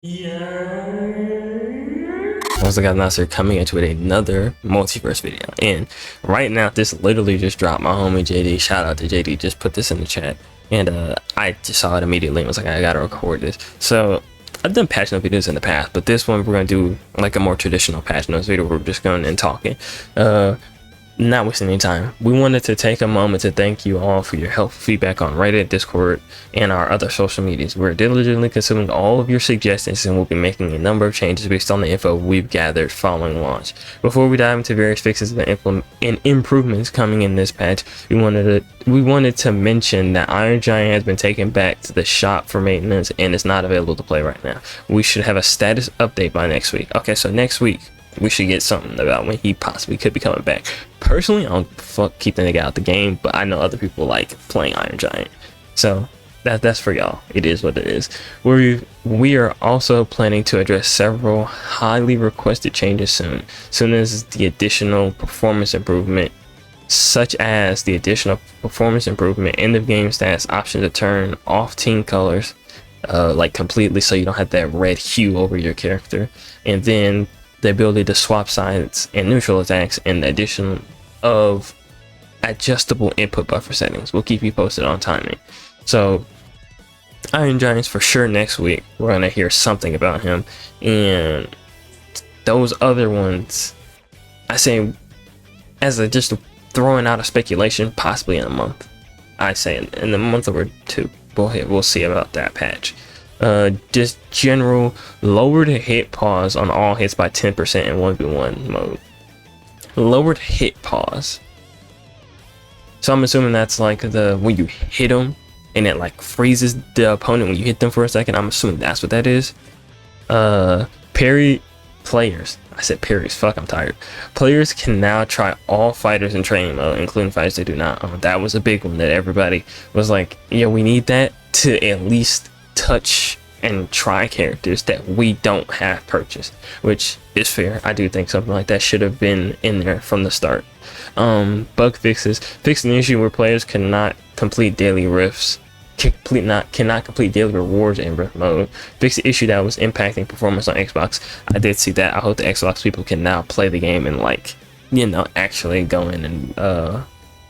Once again, Nasser coming into it another multiverse video, and right now this literally just dropped. My homie JD, shout out to JD, just put this in the chat, and I just saw it immediately and was like, I gotta record this. So I've done patch note videos in the past, but this one we're gonna do like a more traditional patch notes video. We're just going and talking, not wasting any time. We wanted to take a moment to thank you all for your helpful feedback on Reddit, Discord, and our other social medias. We're diligently consuming all of your suggestions and we'll be making a number of changes based on the info we've gathered following launch. Before we dive into various fixes and improvements coming in this patch, we wanted to mention that Iron Giant has been taken back to the shop for maintenance and is not available to play right now. We should have a status update by next week. Okay, so next week we should get something about when he possibly could be coming back. Personally, I don't keep the nigga out the game, but I know other people like playing Iron Giant, so that's for y'all. It is what it is. We are also planning to address several highly requested changes soon as the additional performance improvement, such as the additional performance improvement, end of game stats, option to turn off team colors like completely, so you don't have that red hue over your character, and then the ability to swap sides and neutral attacks, and the addition of adjustable input buffer settings. We'll keep you posted on timing. So Iron Giants for sure next week. We're gonna hear something about him, and those other ones, I say as a just throwing out a speculation, possibly in a month. I say in a month or two. We'll see about that patch. Just general lowered hit pause on all hits by 10% in 1v1 mode. Lowered hit pause. So I'm assuming that's like the when you hit them and it like freezes the opponent when you hit them for a second. I'm assuming that's what that is. Parry players. I said parries. Fuck, I'm tired. Players can now try all fighters in training mode, including fighters they do not own. That was a big one that everybody was like, yeah, we need that to at least touch and try characters that we don't have purchased, which is fair. I do think something like that should have been in there from the start. Bug fixes. Fixing the issue where players cannot complete daily rifts, cannot complete daily rewards in rift mode. Fix the issue that was impacting performance on Xbox. I did see that. I hope the Xbox people can now play the game and, like, you know, actually go in and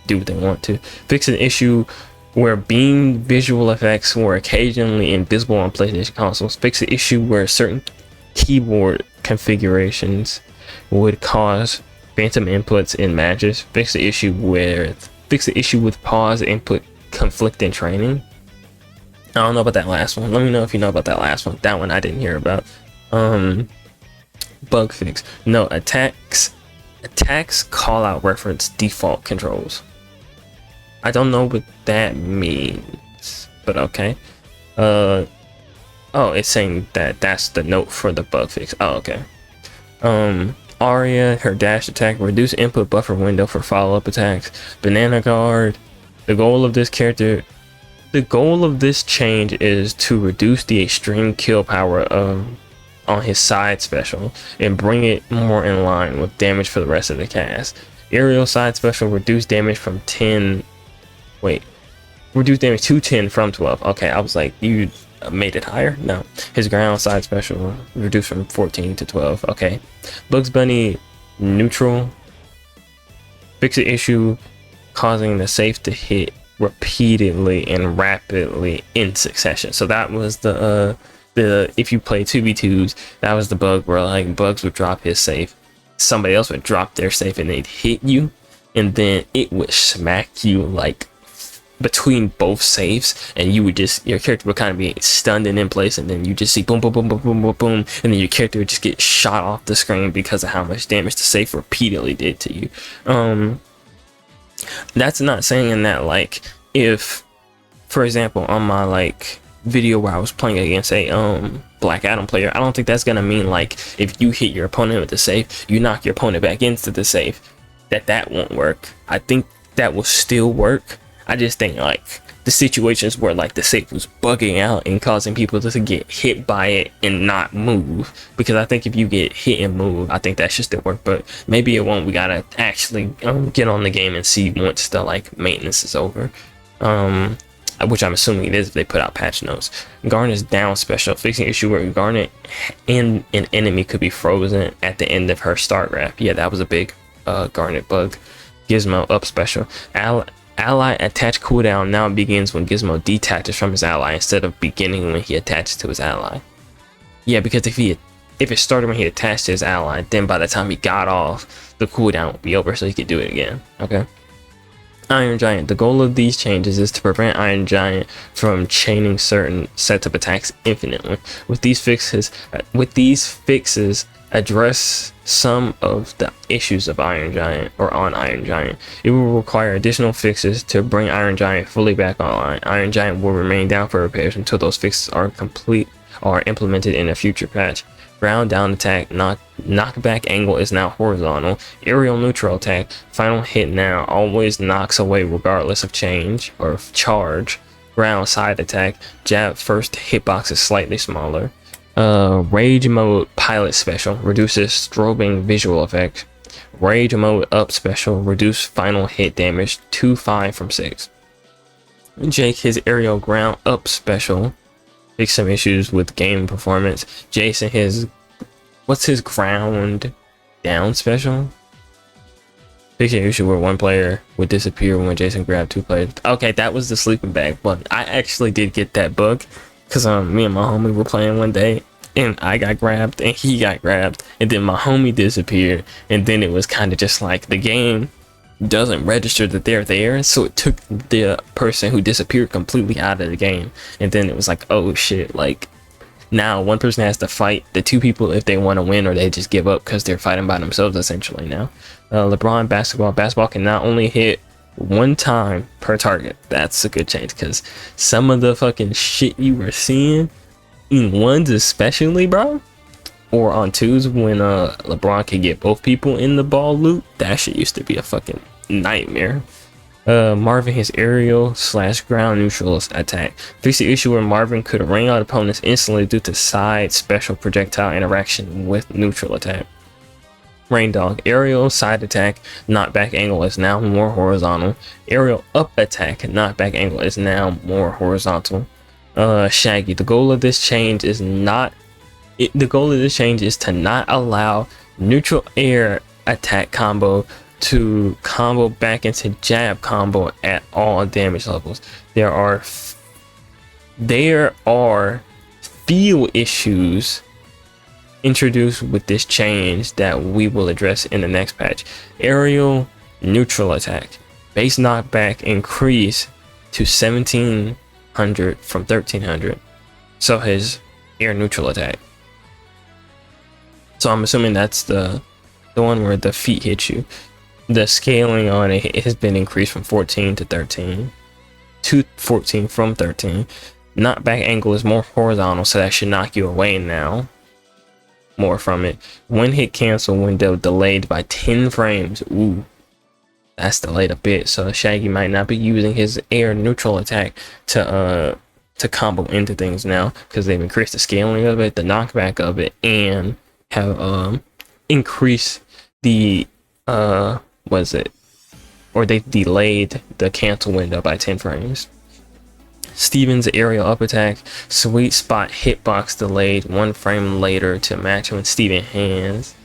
do what they want to. Fix an issue where beam visual effects were occasionally invisible on PlayStation consoles. Fix the issue where certain keyboard configurations would cause phantom inputs in matches. Fix the issue with pause input conflict in training. I don't know about that last one. Let me know if you know about that last one. That one I didn't hear about. Bug fix. No, attacks call out reference default controls. I don't know what that means, but okay. Oh, it's saying that that's the note for the bug fix. Oh, okay. Arya, her dash attack, reduce input buffer window for follow-up attacks. Banana guard. The goal of this change is to reduce the extreme kill power on his side special and bring it more in line with damage for the rest of the cast. Aerial side special, reduce damage from 10. Reduce damage to 10 from 12. Okay, I was like, you made it higher? No. His ground side special reduced from 14 to 12. Okay. Bugs Bunny neutral. Fix the issue causing the safe to hit repeatedly and rapidly in succession. So that was the if you play 2v2s, that was the bug where like Bugs would drop his safe, somebody else would drop their safe and they'd hit you, and then it would smack you like between both safes, and you would just, your character would kind of be stunned and in place, and then you just see boom boom boom boom boom boom boom, and then your character would just get shot off the screen because of how much damage the safe repeatedly did to you. That's not saying that, like, if for example on my like video where I was playing against a Black Adam player, I don't think that's gonna mean like if you hit your opponent with the safe, you knock your opponent back into the safe, that won't work. I think that will still work. I just think like the situations where like the safe was bugging out and causing people to get hit by it and not move, because I think if you get hit and move, I think that should still work, but maybe it won't. We gotta actually get on the game and see once the like maintenance is over. which I'm assuming it is if they put out patch notes. Garnet's down special, fixing issue where Garnet and an enemy could be frozen at the end of her start wrap. Yeah, that was a big Garnet bug. Gizmo up special. Ally attach cooldown now begins when Gizmo detaches from his ally instead of beginning when he attaches to his ally. Yeah, because if it started when he attached to his ally, then by the time he got off, the cooldown would be over, so he could do it again. Okay. Iron Giant. The goal of these changes is to prevent Iron Giant from chaining certain sets of attacks infinitely. With these fixes, address some of the issues of Iron Giant or on Iron Giant. It will require additional fixes to bring Iron Giant fully back online. Iron Giant will remain down for repairs until those fixes are implemented in a future patch. Ground down attack, knockback angle is now horizontal. Aerial neutral attack, final hit now always knocks away regardless of change or charge. Ground side attack, jab first hitbox is slightly smaller. Rage mode pilot special, reduces strobing visual effect. Rage mode up special, reduce final hit damage to 5 from 6. Jake, his aerial ground up special, fix some issues with game performance. Jason, what's his ground down special? Fix an issue where one player would disappear when Jason grabbed 2 players. Okay, that was the sleeping bag bug. I actually did get that bug because me and my homie were playing one day and I got grabbed and he got grabbed and then my homie disappeared, and then it was kind of just like the game doesn't register that they're there, so it took the person who disappeared completely out of the game, and then it was like, oh shit, like now one person has to fight the 2 people if they want to win, or they just give up because they're fighting by themselves essentially now. LeBron basketball can not only hit 1 time per target. That's a good change, because some of the fucking shit you were seeing in 1s especially, bro, or on 2s when LeBron could get both people in the ball loop, that shit used to be a fucking nightmare. Marvin, his aerial / ground neutral attack, fix the issue where Marvin could ring out opponents instantly due to side special projectile interaction with neutral attack. Rain Dog, aerial side attack knockback angle is now more horizontal. Aerial up attack knockback angle is now more horizontal. Shaggy, the goal of this change is to not allow neutral air attack combo to combo back into jab combo at all damage levels. There are feel issues introduced with this change that we will address in the next patch. Aerial neutral attack, base knockback increase to 1700 from 1300, so his air neutral attack. So I'm assuming that's the one where the feet hit you. The scaling on it has been increased from 14 to 13 to 14 from 13. Knockback angle is more horizontal, so that should knock you away now more from it. One hit cancel window delayed by 10 frames. Ooh, that's delayed a bit, so Shaggy might not be using his air neutral attack to combo into things now, because they've increased the scaling of it, the knockback of it, and have increased the they delayed the cancel window by 10 frames. Steven's aerial up attack, sweet spot hitbox delayed 1 frame later to match when Steven has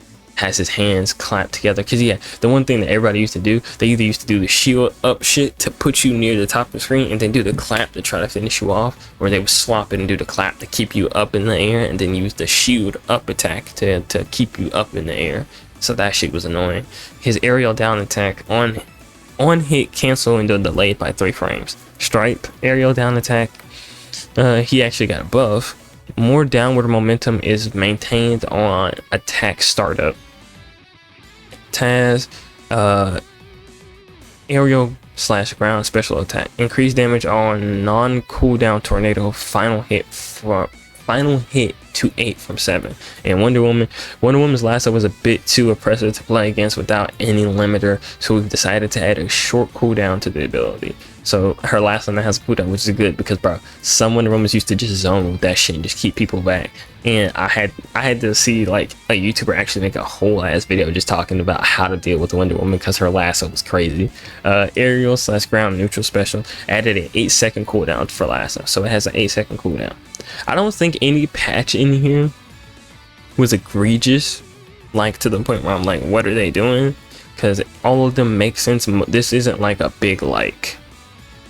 his hands clapped together. Because yeah, the one thing that everybody used to do, they either used to do the shield up shit to put you near the top of the screen and then do the clap to try to finish you off, or they would swap it and do the clap to keep you up in the air and then use the shield up attack to keep you up in the air. So that shit was annoying. His aerial down attack on hit cancel window delayed by 3 frames. Stripe aerial down attack, he actually got a buff. More downward momentum is maintained on attack startup. Taz, aerial / ground special attack, increased damage on non-cooldown tornado final hit to 8 from 7. And Wonder Woman's lasso was a bit too oppressive to play against without any limiter, so we've decided to add a short cooldown to the ability. So her last one that has a cooldown, which is good because, bro, some Wonder Woman used to just zone with that shit and just keep people back. And I had to see like a YouTuber actually make a whole ass video just talking about how to deal with Wonder Woman because her lasso was crazy. Aerial / ground neutral special added an 8-second cooldown for lasso, so it has an 8-second cooldown. I don't think any patch in here was egregious, like to the point where I'm like, what are they doing? Because all of them make sense. This isn't like a big, like,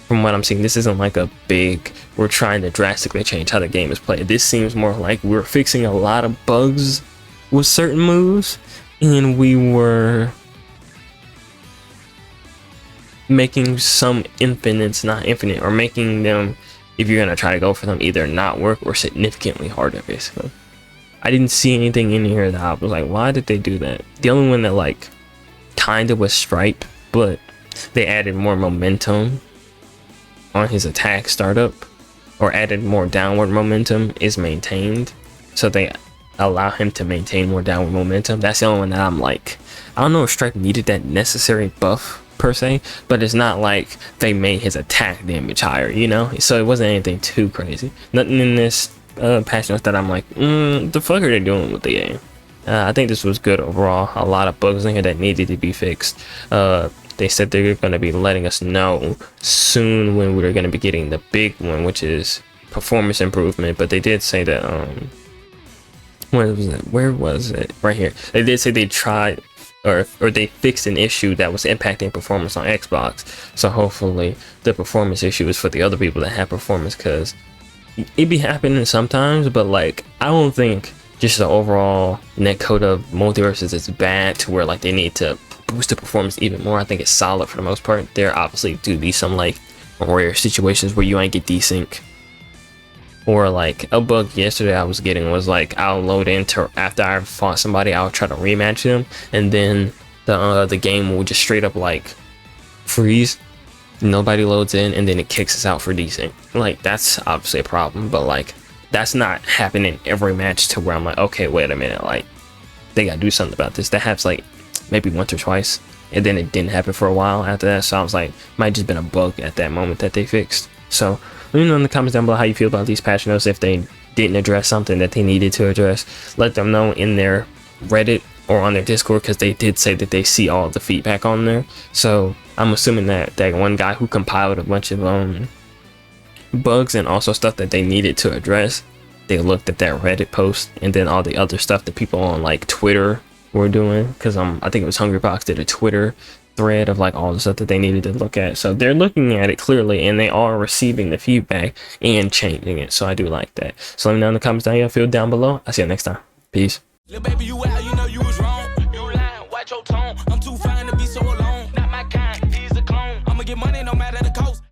from what I'm seeing, this isn't like a big, we're trying to drastically change how the game is played. This seems more like we're fixing a lot of bugs with certain moves, and we were making some infinites not infinite, or making them, if you're gonna try to go for them, either not work or significantly harder, basically. I didn't see anything in here that I was like, why did they do that? The only one that like kinda was Stripe, but they added more momentum on his attack startup, or added more downward momentum, is maintained, so they allow him to maintain more downward momentum. That's the only one that I'm like, I don't know if Stripe needed that necessary buff per se, but it's not like they made his attack damage higher, you know? So it wasn't anything too crazy. Nothing in this patch notes that I'm like, the fuck are they doing with the game? I think this was good overall. A lot of bugs in here that needed to be fixed. They said they're going to be letting us know soon when we're going to be getting the big one, which is performance improvement. But they did say that, where was it? Right here. They did say they tried, or they fixed an issue that was impacting performance on Xbox. So hopefully the performance issue is for the other people that have performance, because it be happening sometimes, but like, I don't think just the overall netcode of Multiversus is bad to where like they need to boost the performance even more. I think it's solid for the most part. There obviously do be some like rare situations where you ain't get desync, or like a bug yesterday I was getting was like, I'll load into, after I fought somebody, I'll try to rematch them, and then the game will just straight up like freeze, nobody loads in, and then it kicks us out for desync. Like, that's obviously a problem, but like, that's not happening every match to where I'm like, okay, wait a minute, like they gotta do something about this. That happens like maybe once or twice, and then it didn't happen for a while after that. So I was like, might just been a bug at that moment that they fixed. So let me know in the comments down below how you feel about these patch notes. If they didn't address something that they needed to address, let them know in their Reddit or on their Discord, because they did say that they see all the feedback on there. So I'm assuming that that one guy who compiled a bunch of bugs and also stuff that they needed to address, they looked at that Reddit post, and then all the other stuff that people on like Twitter were doing, because I think it was Hungrybox did a Twitter thread of like all the stuff that they needed to look at. So they're looking at it clearly, and they are receiving the feedback and changing it. So I do like that. So let me know in the comments down here, feel down below. I'll see you next time. Peace. Little baby, you out, you know.